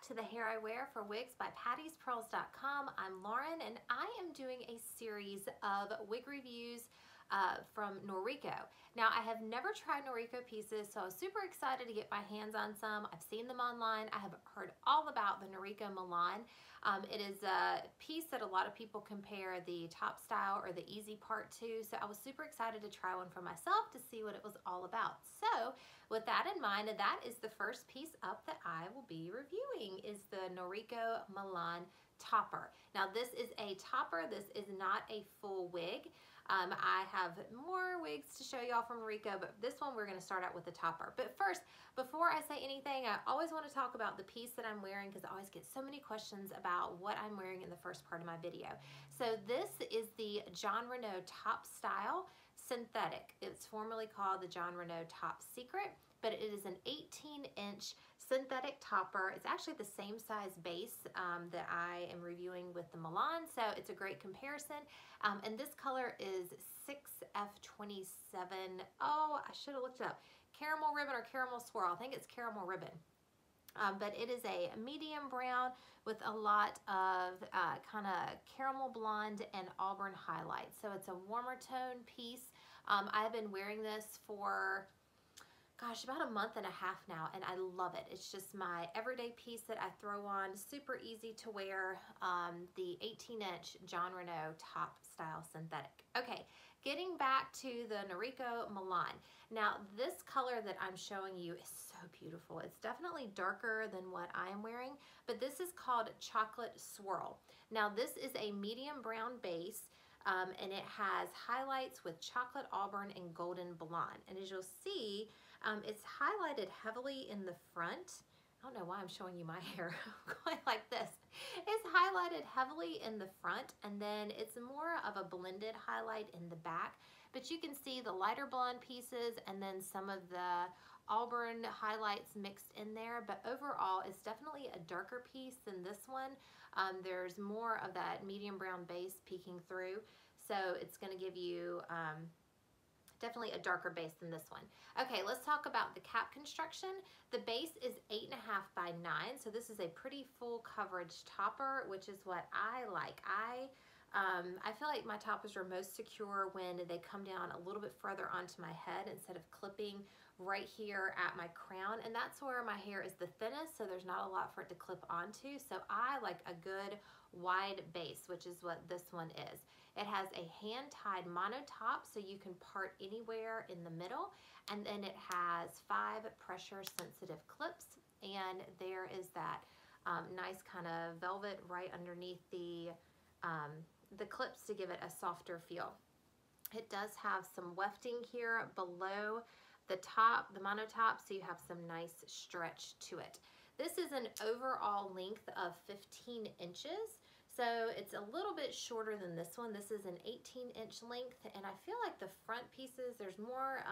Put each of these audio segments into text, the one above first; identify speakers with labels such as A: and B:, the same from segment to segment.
A: to The Hair I Wear for Wigs by Patty'sPearls.com. I'm Lauren and I am doing a series of wig reviews from Noriko. Now I have never tried Noriko pieces, so I was super excited to get my hands on some. I've seen them online. I have heard all about the Noriko Milan. It is a piece that a lot of people compare the top style or the easy part to, so I was super excited to try one for myself to see what it was all about. So with that in mind, that is the first piece up that I will be reviewing is the Noriko Milan Topper. Now this is a topper, this is not a full wig. I have more wigs to show y'all from Noriko, but this one we're going to start out with the topper. But first, before I say anything, I always want to talk about the piece that I'm wearing because I always get so many questions about what I'm wearing in the first part of my video. So this is the Jon Renau Top Style Synthetic. It's formerly called the Jon Renau Top Secret, but it is an 18-inch synthetic topper. It's actually the same size base that I am reviewing with the Milan, so it's a great comparison. And this color is 6F27. Oh, I should have looked it up. Caramel ribbon or caramel swirl. I think it's caramel ribbon. But it is a medium brown with a lot of kind of caramel blonde and auburn highlights. So it's a warmer tone piece. I've been wearing this for gosh, about a month and a half now, and I love it. It's just my everyday piece that I throw on, super easy to wear, the 18-inch Jon Renau Top Style Synthetic. Okay, getting back to the Noriko Milan. Now, this color that I'm showing you is so beautiful. It's definitely darker than what I am wearing, but this is called Chocolate Swirl. Now, this is a medium brown base, and it has highlights with chocolate auburn and golden blonde. And as you'll see, it's highlighted heavily in the front. I don't know why I'm showing you my hair going like this. It's highlighted heavily in the front, and then it's more of a blended highlight in the back. But you can see the lighter blonde pieces and then some of the auburn highlights mixed in there. But overall, it's definitely a darker piece than this one. There's more of that medium brown base peeking through. So it's going to give you definitely a darker base than this one. Okay, let's talk about the cap construction. The base is 8.5 by 9, so this is a pretty full coverage topper, which is what I like. I feel like my toppers are most secure when they come down a little bit further onto my head instead of clipping right here at my crown, and that's where my hair is the thinnest, so there's not a lot for it to clip onto. So I like a good wide base, which is what this one is. It has a hand-tied mono top, so you can part anywhere in the middle, and then it has 5 pressure-sensitive clips, and there is that nice kind of velvet right underneath the clips to give it a softer feel. It does have some wefting here below the top, the mono top, so you have some nice stretch to it. This is an overall length of 15 inches. So it's a little bit shorter than this one. This is an 18-inch length, and I feel like the front pieces, there's more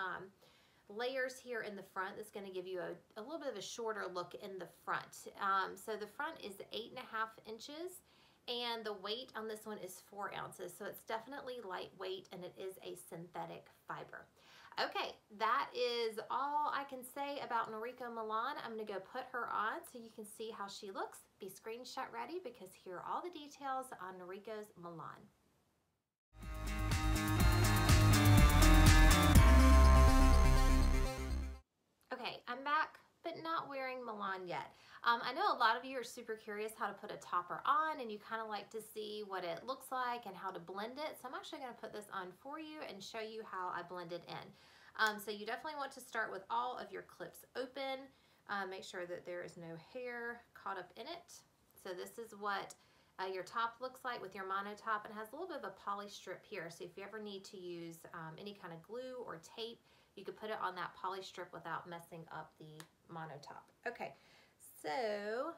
A: layers here in the front that's going to give you a little bit of a shorter look in the front. So the front is 8.5 inches, and the weight on this one is 4 ounces. So it's definitely lightweight, and it is a synthetic fiber. Okay, that is all I can say about Noriko Milan. I'm going to go put her on so you can see how she looks. Be screenshot ready because here are all the details on Noriko's Milan. Okay, I'm back, but not wearing Milan yet. I know a lot of you are super curious how to put a topper on, and you kind of like to see what it looks like and how to blend it. So I'm actually going to put this on for you and show you how I blend it in. So you definitely want to start with all of your clips open. Make sure that there is no hair caught up in it. So this is what your top looks like with your mono top. It has a little bit of a poly strip here. So if you ever need to use any kind of glue or tape, you could put it on that poly strip without messing up the mono top. Okay, so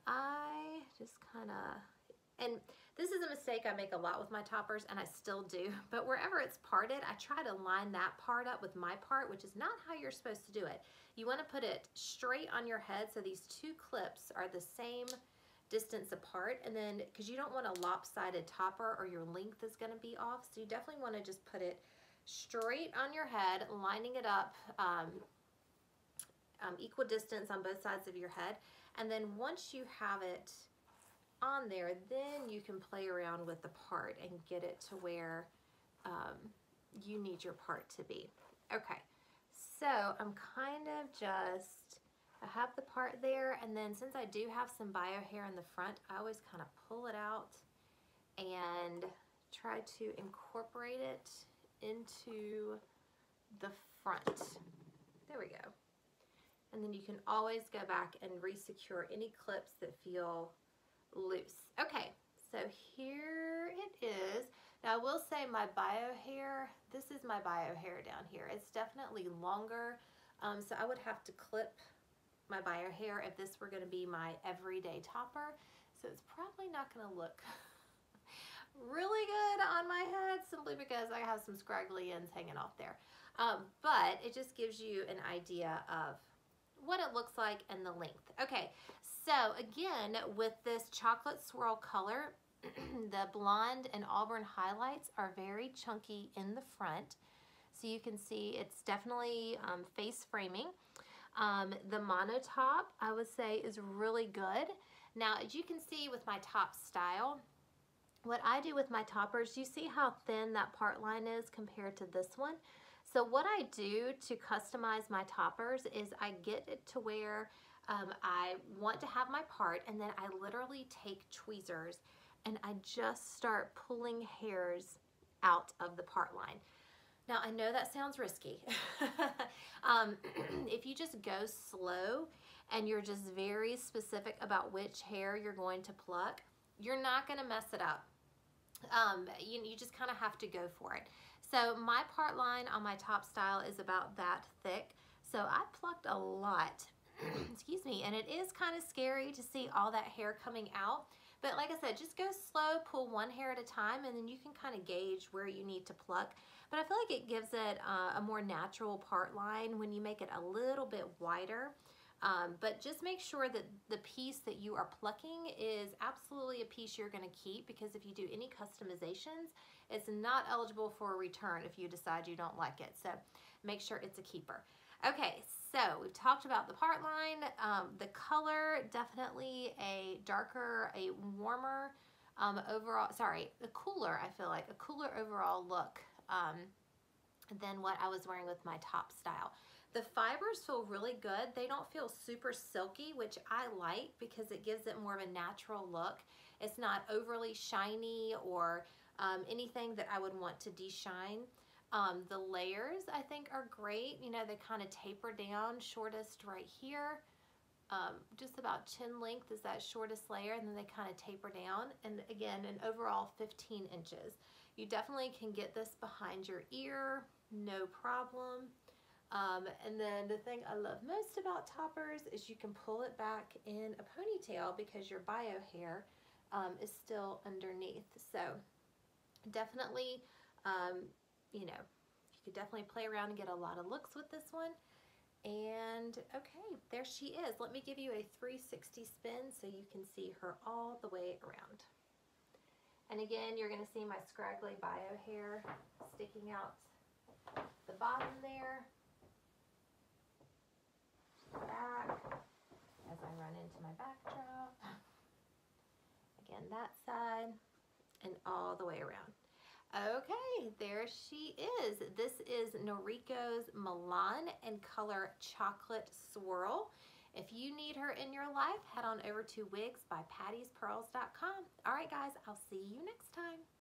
A: I just kind of, and this is a mistake I make a lot with my toppers, and I still do, but wherever it's parted, I try to line that part up with my part, which is not how you're supposed to do it. You want to put it straight on your head, so these two clips are the same distance apart, and then, because you don't want a lopsided topper or your length is going to be off, so you definitely want to just put it straight on your head, lining it up equal distance on both sides of your head, And then once you have it on there, then you can play around with the part and get it to where you need your part to be. Okay, so I'm kind of just, I have the part there, and then since I do have some bio hair in the front, I always kind of pull it out and try to incorporate it into the front. There we go. And then you can always go back and re-secure any clips that feel loose. Okay, so here it is. Now I will say my bio hair, this is my bio hair down here. It's definitely longer, so I would have to clip my bio hair if this were going to be my everyday topper. So it's probably not going to look really good on my head simply because I have some scraggly ends hanging off there. But it just gives you an idea of what it looks like and the length. Okay, so again, with this chocolate swirl color, the blonde and auburn highlights are very chunky in the front. So you can see it's definitely face framing. The mono top, I would say, is really good. Now, as you can see with my top style, what I do with my toppers, you see how thin that part line is compared to this one? So what I do to customize my toppers is I get it to where I want to have my part, and then I literally take tweezers and I just start pulling hairs out of the part line. Now, I know that sounds risky. If you just go slow and you're just very specific about which hair you're going to pluck, you're not going to mess it up. You just kind of have to go for it. So my part line on my top style is about that thick. So I plucked a lot, excuse me, and it is kind of scary to see all that hair coming out. But like I said, just go slow, pull one hair at a time, and then you can kind of gauge where you need to pluck. But I feel like it gives it a more natural part line when you make it a little bit wider. But just make sure that the piece that you are plucking is absolutely a piece you're going to keep, because if you do any customizations, it's not eligible for a return if you decide you don't like it. So make sure it's a keeper. Okay, so we've talked about the part line. The color, definitely a darker, a warmer overall, sorry, a cooler, I feel like, a cooler overall look than what I was wearing with my top style. The fibers feel really good. They don't feel super silky, which I like because it gives it more of a natural look. It's not overly shiny or anything that I would want to de-shine. The layers, I think, are great. You know, they kind of taper down, shortest right here. Just about chin length is that shortest layer, and then they kind of taper down. And again, an overall 15 inches. You definitely can get this behind your ear, no problem. And then the thing I love most about toppers is you can pull it back in a ponytail because your bio hair is still underneath. So definitely, you know, you could definitely play around and get a lot of looks with this one. And okay, there she is. Let me give you a 360 spin so you can see her all the way around. And again, you're going to see my scraggly bio hair sticking out the bottom there. Back as I run into my backdrop. Again, that side and all the way around. Okay, there she is. This is Noriko's Milan in color Chocolate Swirl. If you need her in your life, head on over to wigsbypattiespearls.com. All right, guys, I'll see you next time.